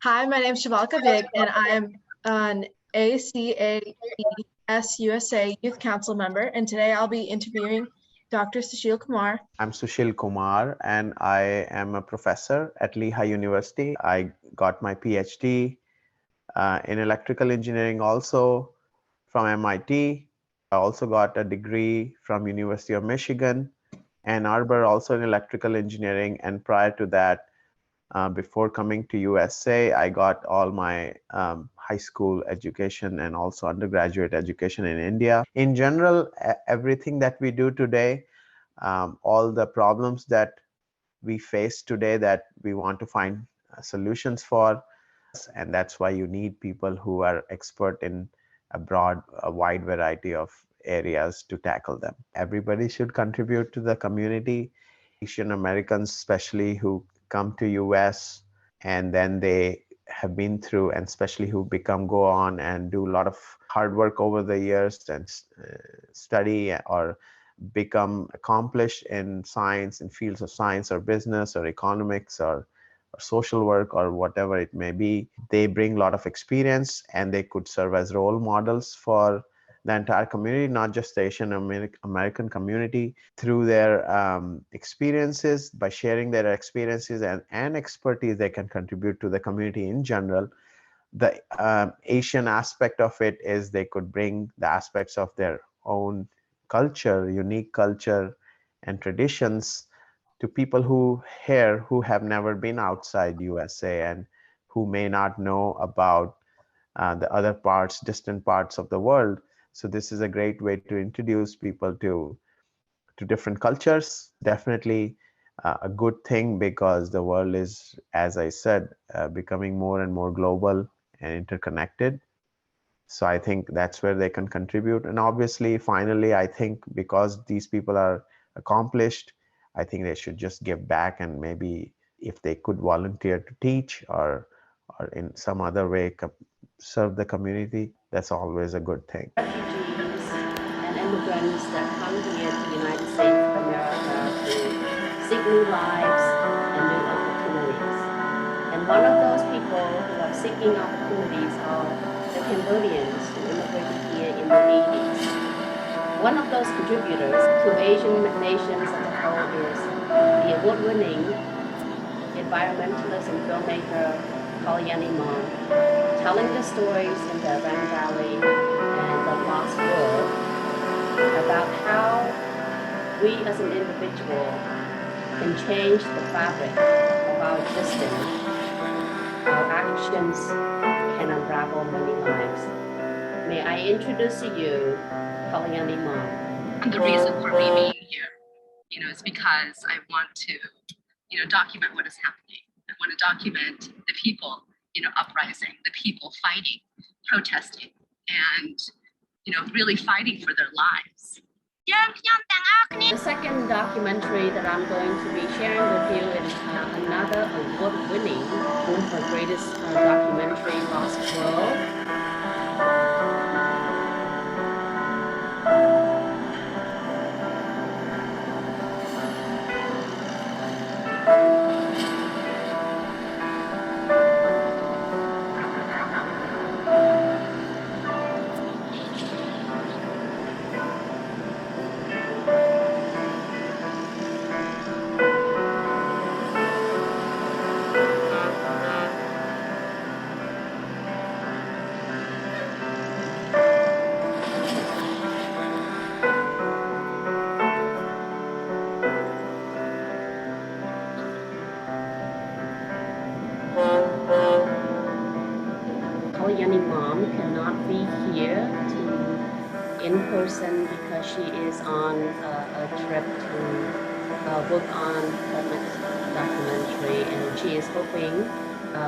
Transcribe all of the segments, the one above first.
Hi, my name is Shivalka Vig, and I am an ACAESUSA Youth Council member. And today I'll be interviewing Dr. Sushil Kumar. I'm Sushil Kumar, and I am a professor at Lehigh University. I got my PhD in electrical engineering also from MIT. I also got a degree from University of Michigan, Ann Arbor, also in electrical engineering. And prior to that, before coming to USA, I got all my high school education and also undergraduate education in India. In general, everything that we do today, all the problems that we face today that we want to find solutions for, and that's why you need people who are expert in a wide variety of areas to tackle them. Everybody should contribute to the community. Asian Americans especially who come to US and then they have been through, and especially who go on and do a lot of hard work over the years and study or become accomplished in science, in fields of science or business or economics or social work or whatever it may be. They bring a lot of experience and they could serve as role models for the entire community, not just the Asian American community, through their experiences. By sharing their experiences and expertise, they can contribute to the community in general. The Asian aspect of it is they could bring the aspects of their own culture, unique culture and traditions to people who have never been outside USA and who may not know about the other parts, distant parts of the world. So this is a great way to introduce people to different cultures. Definitely a good thing because the world is, as I said, becoming more and more global and interconnected. So I think that's where they can contribute. And obviously, finally, I think because these people are accomplished, I think they should just give back, and maybe if they could volunteer to teach or in some other way serve the community, that's always a good thing. Refugees and immigrants that come here to the United States of America to seek new lives and new opportunities. And one of those people who are seeking opportunities are the Cambodians who immigrated here in the 80s. One of those contributors to Asian nations as a whole is the award-winning environmentalist and filmmaker Kalyani Mon, telling the stories in the Ram Valley and the Lost World about how we as an individual can change the fabric of our existence. Our actions can unravel many lives. May I introduce to you Kalyani Mon. And the reason for me being here, is because I want to, document what is happening. I want to document the people, uprising, the people fighting, protesting, and, really fighting for their lives. The second documentary that I'm going to be sharing with you is another award-winning, one of the greatest documentary, Lost World. Kalyani Mom cannot be here in person because she is on a trip to work on the next documentary, and she is hoping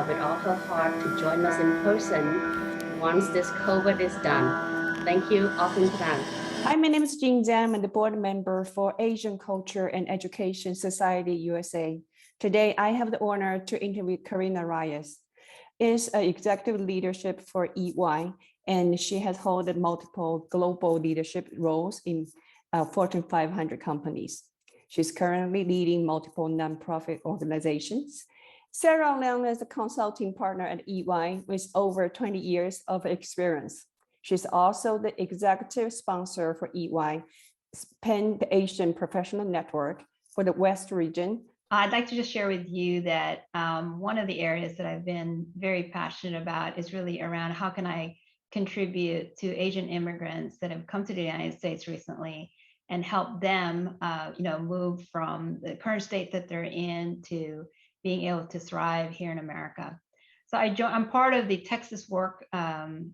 with all her heart to join us in person once this COVID is done. Thank you. Hi, my name is Jing Zhang. I'm the board member for Asian Culture and Education Society USA. Today, I have the honor to interview Karina Reyes. Is an executive leadership for EY, and she has held multiple global leadership roles in Fortune 500 companies. She's currently leading multiple nonprofit organizations Sarah Leung is a consulting partner at EY with over 20 years of experience. She's also the executive sponsor for EY Pan-Asian Professional Network for the West region. I'd like to just share with you that one of the areas that I've been very passionate about is really around how can I contribute to Asian immigrants that have come to the United States recently and help them move from the current state that they're in to being able to thrive here in America. So I'm part of the Texas Work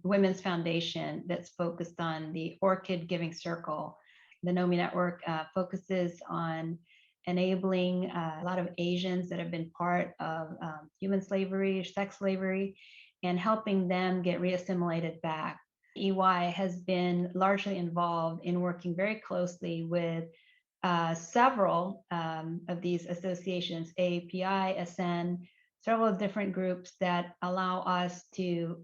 Women's Foundation that's focused on the Orchid Giving Circle. The NOMI network focuses on enabling a lot of Asians that have been part of human slavery, sex slavery, and helping them get reassimilated back. EY has been largely involved in working very closely with several of these associations, AAPI, SN, several different groups that allow us to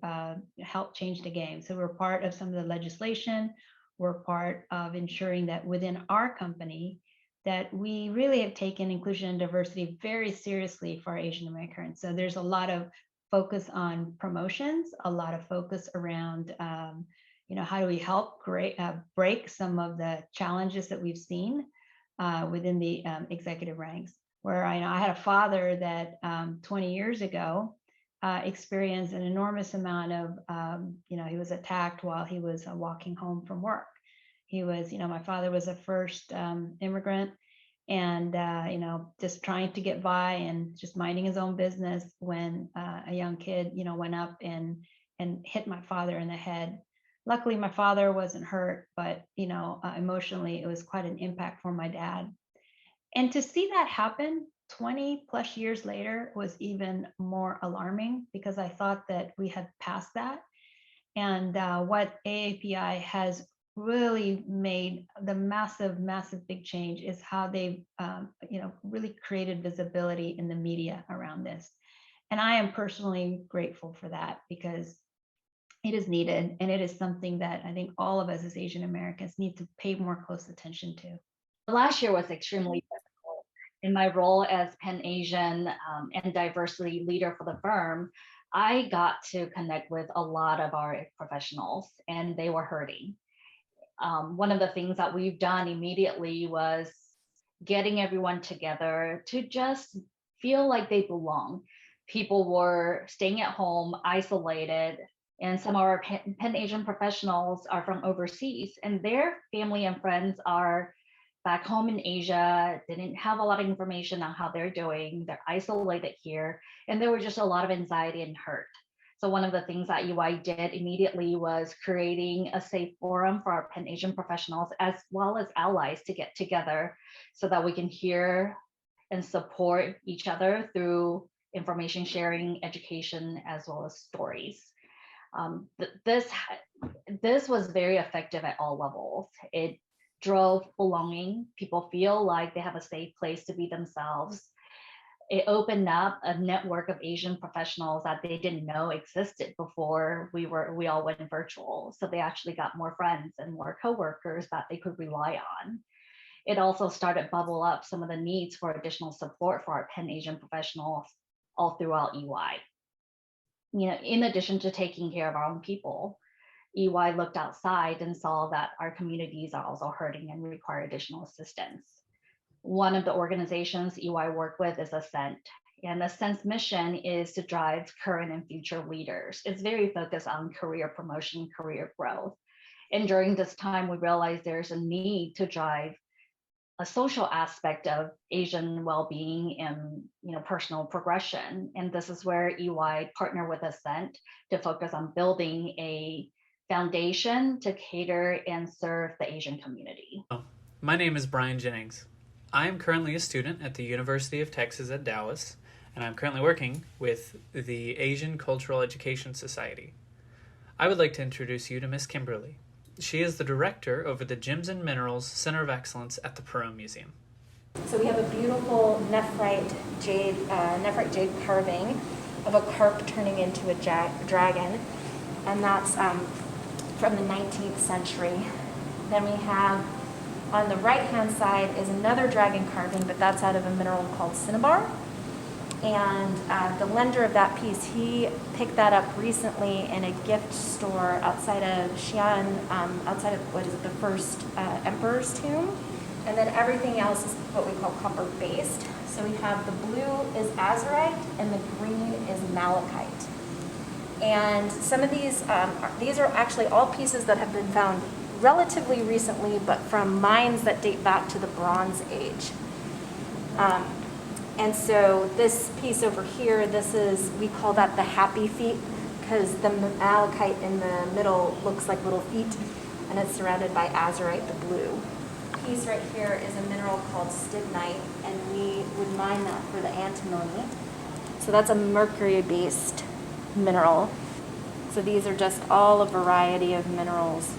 help change the game. So we're part of some of the legislation. We're part of ensuring that within our company, that we really have taken inclusion and diversity very seriously for our Asian Americans. So there's a lot of focus on promotions, a lot of focus around, how do we help break some of the challenges that we've seen within the executive ranks. Where I had a father that 20 years ago experienced an enormous amount of, he was attacked while he was walking home from work. He was, my father was a first immigrant and, just trying to get by and just minding his own business when a young kid, went up and hit my father in the head. Luckily, my father wasn't hurt, but, emotionally, it was quite an impact for my dad. And to see that happen 20 plus years later was even more alarming because I thought that we had passed that. And what AAPI has really made the massive big change is how they've really created visibility in the media around this. And I am personally grateful for that because it is needed and it is something that I think all of us as Asian Americans need to pay more close attention to. Last year was extremely difficult. In my role as Pan-Asian and diversity leader for the firm, I got to connect with a lot of our professionals and they were hurting. One of the things that we've done immediately was getting everyone together to just feel like they belong. People were staying at home, isolated, and some of our Pan-Asian professionals are from overseas and their family and friends are back home in Asia, didn't have a lot of information on how they're doing. They're isolated here. And there was just a lot of anxiety and hurt. So one of the things that UI did immediately was creating a safe forum for our Pan-Asian professionals as well as allies to get together so that we can hear and support each other through information sharing, education, as well as stories. This was very effective at all levels. It drove belonging. People feel like they have a safe place to be themselves. It opened up a network of Asian professionals that they didn't know existed before we all went virtual. So they actually got more friends and more coworkers that they could rely on. It also started bubble up some of the needs for additional support for our Pan-Asian professionals all throughout EY. In addition to taking care of our own people, EY looked outside and saw that our communities are also hurting and require additional assistance. One of the organizations EY work with is Ascent, and Ascent's mission is to drive current and future leaders. It's very focused on career promotion, career growth. And during this time, we realized there's a need to drive a social aspect of Asian well-being and personal progression. And this is where EY partnered with Ascent to focus on building a foundation to cater and serve the Asian community. My name is Brian Jennings. I am currently a student at the University of Texas at Dallas, and I'm currently working with the Asian Cultural Education Society. I would like to introduce you to Miss Kimberly. She is the director over the Gems and Minerals Center of Excellence at the Perot Museum. So we have a beautiful nephrite jade carving of a carp turning into a dragon, and that's from the 19th century. Then we have on the right-hand side is another dragon carving, but that's out of a mineral called cinnabar. And the lender of that piece, he picked that up recently in a gift store outside of Xi'an, outside of, what is it, the first emperor's tomb. And then everything else is what we call copper based. So we have the blue is azurite and the green is malachite. And some of these are actually all pieces that have been found relatively recently, but from mines that date back to the Bronze Age. And so this piece over here, we call that the happy feet, because the malachite in the middle looks like little feet, and it's surrounded by azurite, the blue. Piece right here is a mineral called stibnite, and we would mine that for the antimony. So that's a mercury-based mineral. So these are just all a variety of minerals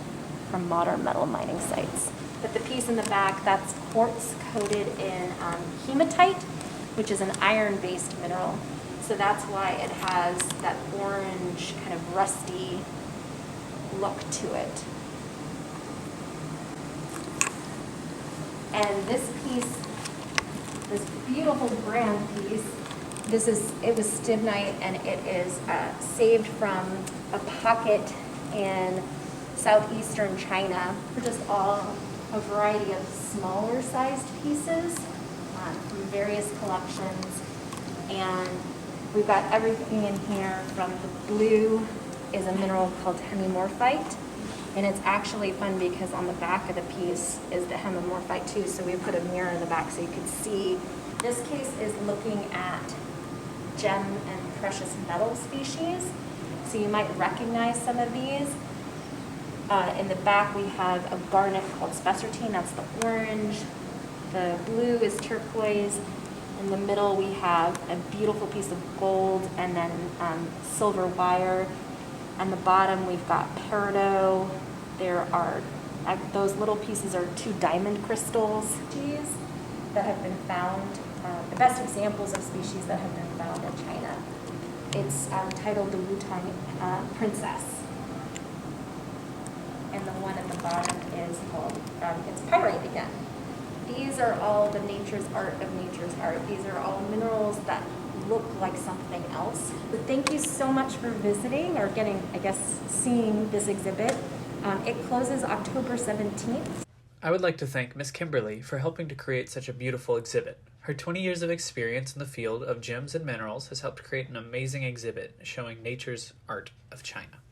from modern metal mining sites. But the piece in the back, that's quartz coated in hematite, which is an iron-based mineral. So that's why it has that orange, kind of rusty look to it. And this piece, this beautiful grand piece, it was stibnite, and it is saved from a pocket in southeastern China. Just all a variety of smaller sized pieces from various collections. And we've got everything in here from the blue is a mineral called hemimorphite. And it's actually fun because on the back of the piece is the hemimorphite too. So we put a mirror in the back so you could see. This case is looking at gem and precious metal species. So you might recognize some of these. In the back we have a garnet called spessartine, that's the orange. The blue is turquoise. In the middle we have a beautiful piece of gold and then silver wire. On the bottom we've got peridot. There are, those little pieces are 2 diamond crystals that have been found, the best examples of species that have been found in China. It's titled the Wutong Princess. And the one at the bottom is called, it's pyrite again. These are all the nature's art of nature's art. These are all minerals that look like something else. But thank you so much for visiting or seeing this exhibit. It closes October 17th. I would like to thank Ms. Kimberly for helping to create such a beautiful exhibit. Her 20 years of experience in the field of gems and minerals has helped create an amazing exhibit showing nature's art of China.